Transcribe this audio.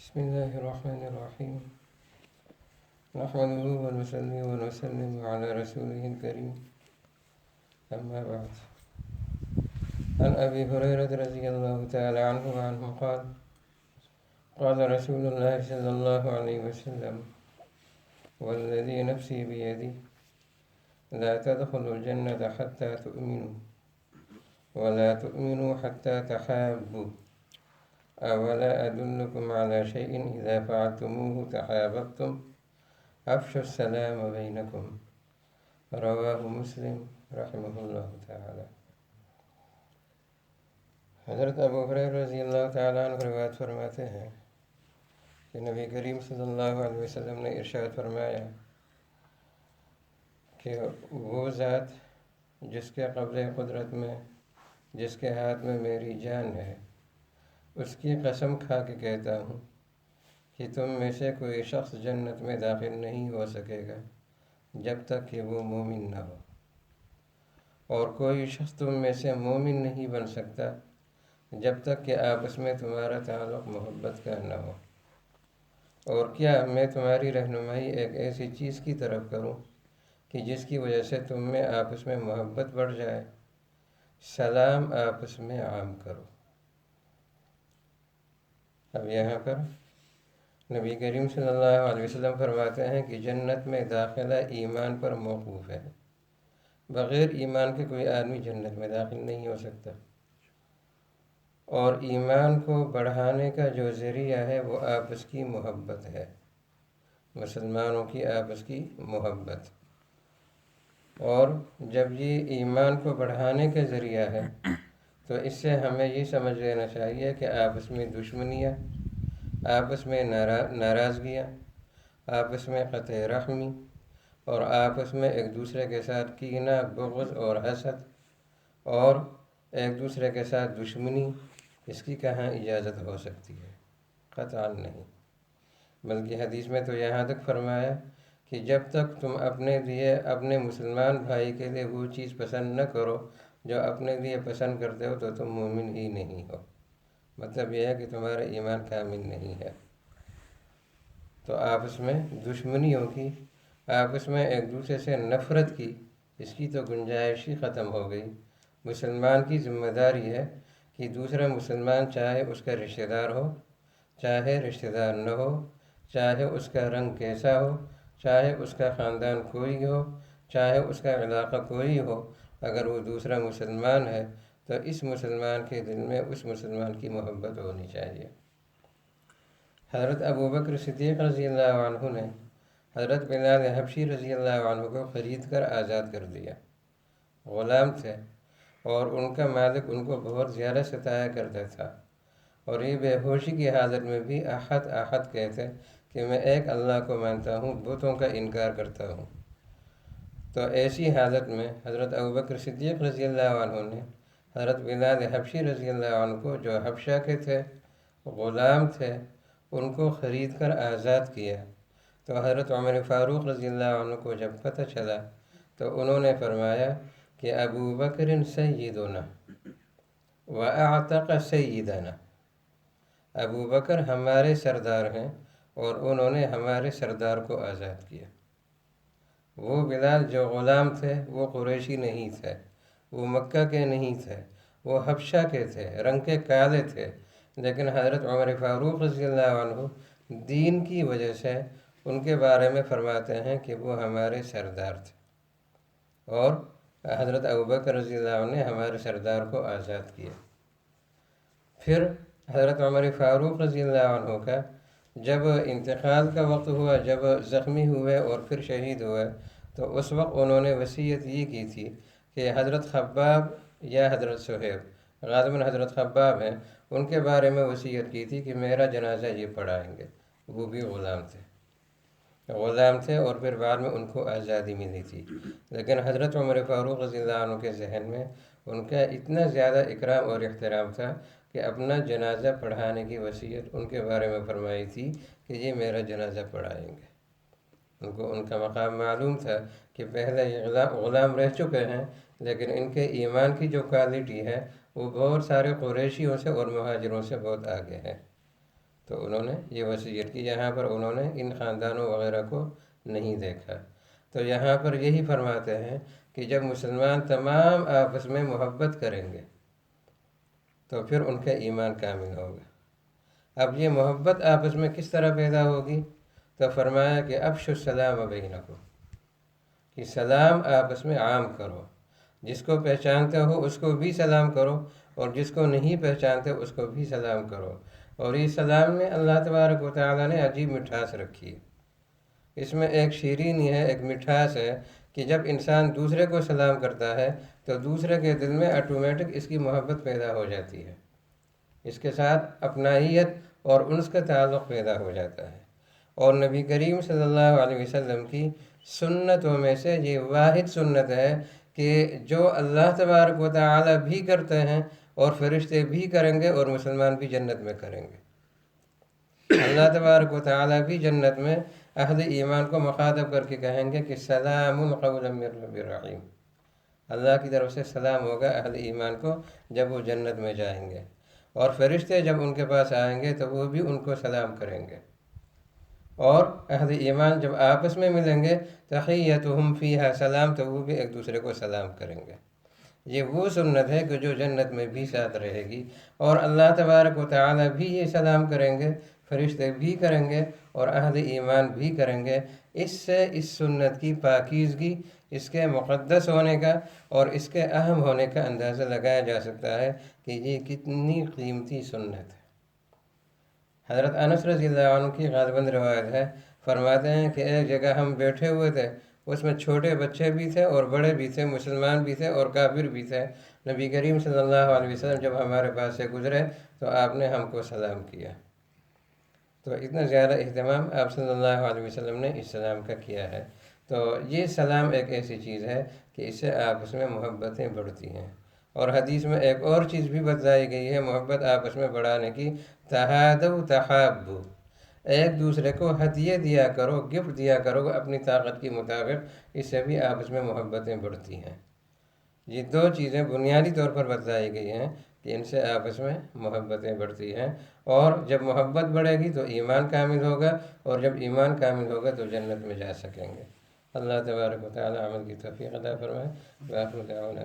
بسم الله الرحمن الرحيم. نحمده ونصلي ونسلم على رسوله الكريم. أما بعد، عن أبي هريرة رضي الله تعالى عنه وعنه قال قال رسول الله صلى الله عليه وسلم: والذي نفسي بيده لا تدخلوا الجنة حتى تؤمنوا ولا تؤمنوا حتى تحابوا أولا أدلكم على شيء إذا فعلتموه تحاببتم أفشوا السلام بينكم. رواہ مسلم رحمہ اللہ تعالی۔ حضرت ابو ہریرہ رضی اللہ تعالیٰ عنہ روایت فرماتے ہیں کہ نبی کریم صلی اللہ علیہ وسلم نے ارشاد فرمایا کہ وہ ذات جس کے قبضہ قدرت میں، جس کے ہاتھ میں میری جان ہے، اس کی قسم کھا کے کہتا ہوں کہ تم میں سے کوئی شخص جنت میں داخل نہیں ہو سکے گا جب تک کہ وہ مومن نہ ہو، اور کوئی شخص تم میں سے مومن نہیں بن سکتا جب تک کہ آپس میں تمہارا تعلق محبت کا نہ ہو۔ اور کیا میں تمہاری رہنمائی ایک ایسی چیز کی طرف کروں کہ جس کی وجہ سے تم میں آپس میں محبت بڑھ جائے؟ سلام آپس میں عام کرو۔ اب یہاں پر نبی کریم صلی اللہ علیہ وسلم فرماتے ہیں کہ جنت میں داخلہ ایمان پر موقوف ہے۔ بغیر ایمان کے کوئی آدمی جنت میں داخل نہیں ہو سکتا، اور ایمان کو بڑھانے کا جو ذریعہ ہے وہ آپس کی محبت ہے، مسلمانوں کی آپس کی محبت۔ اور جب یہ ایمان کو بڑھانے کا ذریعہ ہے تو اس سے ہمیں یہ سمجھ لینا چاہیے کہ آپس میں دشمنیاں، آپس میں ناراضگیاں، آپس میں قطع رحمی، اور آپس میں ایک دوسرے کے ساتھ کینہ، بغض اور حسد، اور ایک دوسرے کے ساتھ دشمنی، اس کی کہاں اجازت ہو سکتی ہے؟ قطعاً نہیں۔ بلکہ حدیث میں تو یہاں تک فرمایا کہ جب تک تم اپنے لیے، اپنے مسلمان بھائی کے لیے وہ چیز پسند نہ کرو جو اپنے لیے پسند کرتے ہو تو تم مومن ہی نہیں ہو۔ مطلب یہ ہے کہ تمہارا ایمان کامل نہیں ہے۔ تو آپس میں دشمنیوں کی، آپس میں ایک دوسرے سے نفرت کی، اس کی تو گنجائش ہی ختم ہو گئی۔ مسلمان کی ذمہ داری ہے کہ دوسرا مسلمان چاہے اس کا رشتہ دار ہو، چاہے رشتہ دار نہ ہو، چاہے اس کا رنگ کیسا ہو، چاہے اس کا خاندان کوئی ہو، چاہے اس کا علاقہ کوئی ہو، اگر وہ دوسرا مسلمان ہے تو اس مسلمان کے دل میں اس مسلمان کی محبت ہونی چاہیے۔ حضرت ابو بکر صدیق رضی اللہ عنہ نے حضرت بلال حبشی رضی اللہ عنہ کو خرید کر آزاد کر دیا۔ غلام تھے اور ان کا مالک ان کو بہت زیادہ ستایا کرتا تھا، اور یہ بے ہوشی کی حالت میں بھی احد احد کہتے کہ میں ایک اللہ کو مانتا ہوں، بتوں کا انکار کرتا ہوں۔ تو ایسی حالت میں حضرت ابوبکر صدیق رضی اللہ عنہ نے حضرت بلال حبشی رضی اللہ عنہ کو، جو حبشہ کے تھے، غلام تھے، ان کو خرید کر آزاد کیا۔ تو حضرت عمر فاروق رضی اللہ عنہ کو جب پتہ چلا تو انہوں نے فرمایا کہ ابو بکر سیدنا وَأَعْتَقَ سیدنا، ابو بکر ہمارے سردار ہیں اور انہوں نے ہمارے سردار کو آزاد کیا۔ وہ بلال جو غلام تھے وہ قریشی نہیں تھے، وہ مکہ کے نہیں تھے، وہ حبشہ کے تھے، رنگ کے کالے تھے، لیکن حضرت عمر فاروق رضی اللہ عنہ دین کی وجہ سے ان کے بارے میں فرماتے ہیں کہ وہ ہمارے سردار تھے، اور حضرت ابوبکر رضی اللہ عنہ نے ہمارے سردار کو آزاد کیا۔ پھر حضرت عمر فاروق رضی اللہ عنہ کا جب انتقال کا وقت ہوا، جب زخمی ہوئے اور پھر شہید ہوئے، تو اس وقت انہوں نے وصیت یہ کی تھی کہ حضرت خباب یا حضرت صہیب، غالباً حضرت خباب ہیں، ان کے بارے میں وصیت کی تھی کہ میرا جنازہ یہ پڑھائیں گے۔ وہ بھی غلام تھے اور پھر بعد میں ان کو آزادی ملی تھی، لیکن حضرت عمر فاروق رضی اللہ عنہ کے ذہن میں ان کا اتنا زیادہ اکرام اور احترام تھا کہ اپنا جنازہ پڑھانے کی وصیت ان کے بارے میں فرمائی تھی کہ یہ میرا جنازہ پڑھائیں گے۔ ان کا مقام معلوم تھا کہ پہلے یہ غلام رہ چکے ہیں، لیکن ان کے ایمان کی جو کوالٹی ہے وہ بہت سارے قریشیوں سے اور مہاجروں سے بہت آگے ہے۔ تو انہوں نے یہ وصیت کی، یہاں پر انہوں نے ان خاندانوں وغیرہ کو نہیں دیکھا۔ تو یہاں پر یہی فرماتے ہیں کہ جب مسلمان تمام آپس میں محبت کریں گے تو پھر ان کا ایمان کامل ہوگا۔ اب یہ محبت آپس میں کس طرح پیدا ہوگی؟ تو فرمایا کہ افشوا السلام بینکم، کہ سلام آپس میں عام کرو، جس کو پہچانتے ہو اس کو بھی سلام کرو، اور جس کو نہیں پہچانتے اس کو بھی سلام کرو۔ اور اس سلام میں اللہ تبارک و تعالیٰ نے عجیب مٹھاس رکھی ہے، اس میں ایک شیرینی ہے، ایک مٹھاس ہے کہ جب انسان دوسرے کو سلام کرتا ہے تو دوسرے کے دل میں آٹومیٹک اس کی محبت پیدا ہو جاتی ہے، اس کے ساتھ اپنائیت اور انس کا تعلق پیدا ہو جاتا ہے۔ اور نبی کریم صلی اللہ علیہ وسلم کی سنتوں میں سے یہ واحد سنت ہے کہ جو اللہ تبارک و تعالیٰ بھی کرتے ہیں اور فرشتے بھی کریں گے اور مسلمان بھی جنت میں کریں گے۔ اللہ تبارک و تعالیٰ بھی جنت میں اہل ایمان کو مخاطب کر کے کہیں گے کہ سلام قولا من رب الرحیم، اللہ کی طرف سے سلام ہوگا اہل ایمان کو جب وہ جنت میں جائیں گے، اور فرشتے جب ان کے پاس آئیں گے تو وہ بھی ان کو سلام کریں گے، اور اہل ایمان جب آپس میں ملیں گے تحیتہم فیہا سلام، تو وہ بھی ایک دوسرے کو سلام کریں گے۔ یہ وہ سنت ہے کہ جو جنت میں بھی ساتھ رہے گی، اور اللہ تبارک و تعالیٰ بھی یہ سلام کریں گے، فرشتے بھی کریں گے اور اہل ایمان بھی کریں گے۔ اس سے اس سنت کی پاکیزگی، اس کے مقدس ہونے کا اور اس کے اہم ہونے کا اندازہ لگایا جا سکتا ہے کہ یہ کتنی قیمتی سنت ہے۔ حضرت انس رضی اللہ عنہ کی غالباً روایت ہے، فرماتے ہیں کہ ایک جگہ ہم بیٹھے ہوئے تھے، اس میں چھوٹے بچے بھی تھے اور بڑے بھی تھے، مسلمان بھی تھے اور کافر بھی تھے۔ نبی کریم صلی اللہ علیہ وسلم جب ہمارے پاس سے گزرے تو آپ نے ہم کو سلام کیا۔ تو اتنا زیادہ اہتمام آپ صلی اللہ علیہ وسلم نے اس سلام کا کیا ہے۔ تو یہ سلام ایک ایسی چیز ہے کہ اس سے آپس میں محبتیں بڑھتی ہیں۔ اور حدیث میں ایک اور چیز بھی بتلائی گئی ہے محبت آپس میں بڑھانے کی، تہادوا تحابوا، ایک دوسرے کو ہدیے دیا کرو، گفٹ دیا کرو اپنی طاقت کے مطابق، اس سے بھی آپس میں محبتیں بڑھتی ہیں۔ یہ دو چیزیں بنیادی طور پر بتلائی گئی ہیں کہ ان سے آپس میں محبتیں بڑھتی ہیں، اور جب محبت بڑھے گی تو ایمان کامل ہوگا، اور جب ایمان کامل ہوگا تو جنت میں جا سکیں گے۔ اللہ تبارک و تعالی عمل کی توفیق عطا فرمائے۔ وآخر دعوانا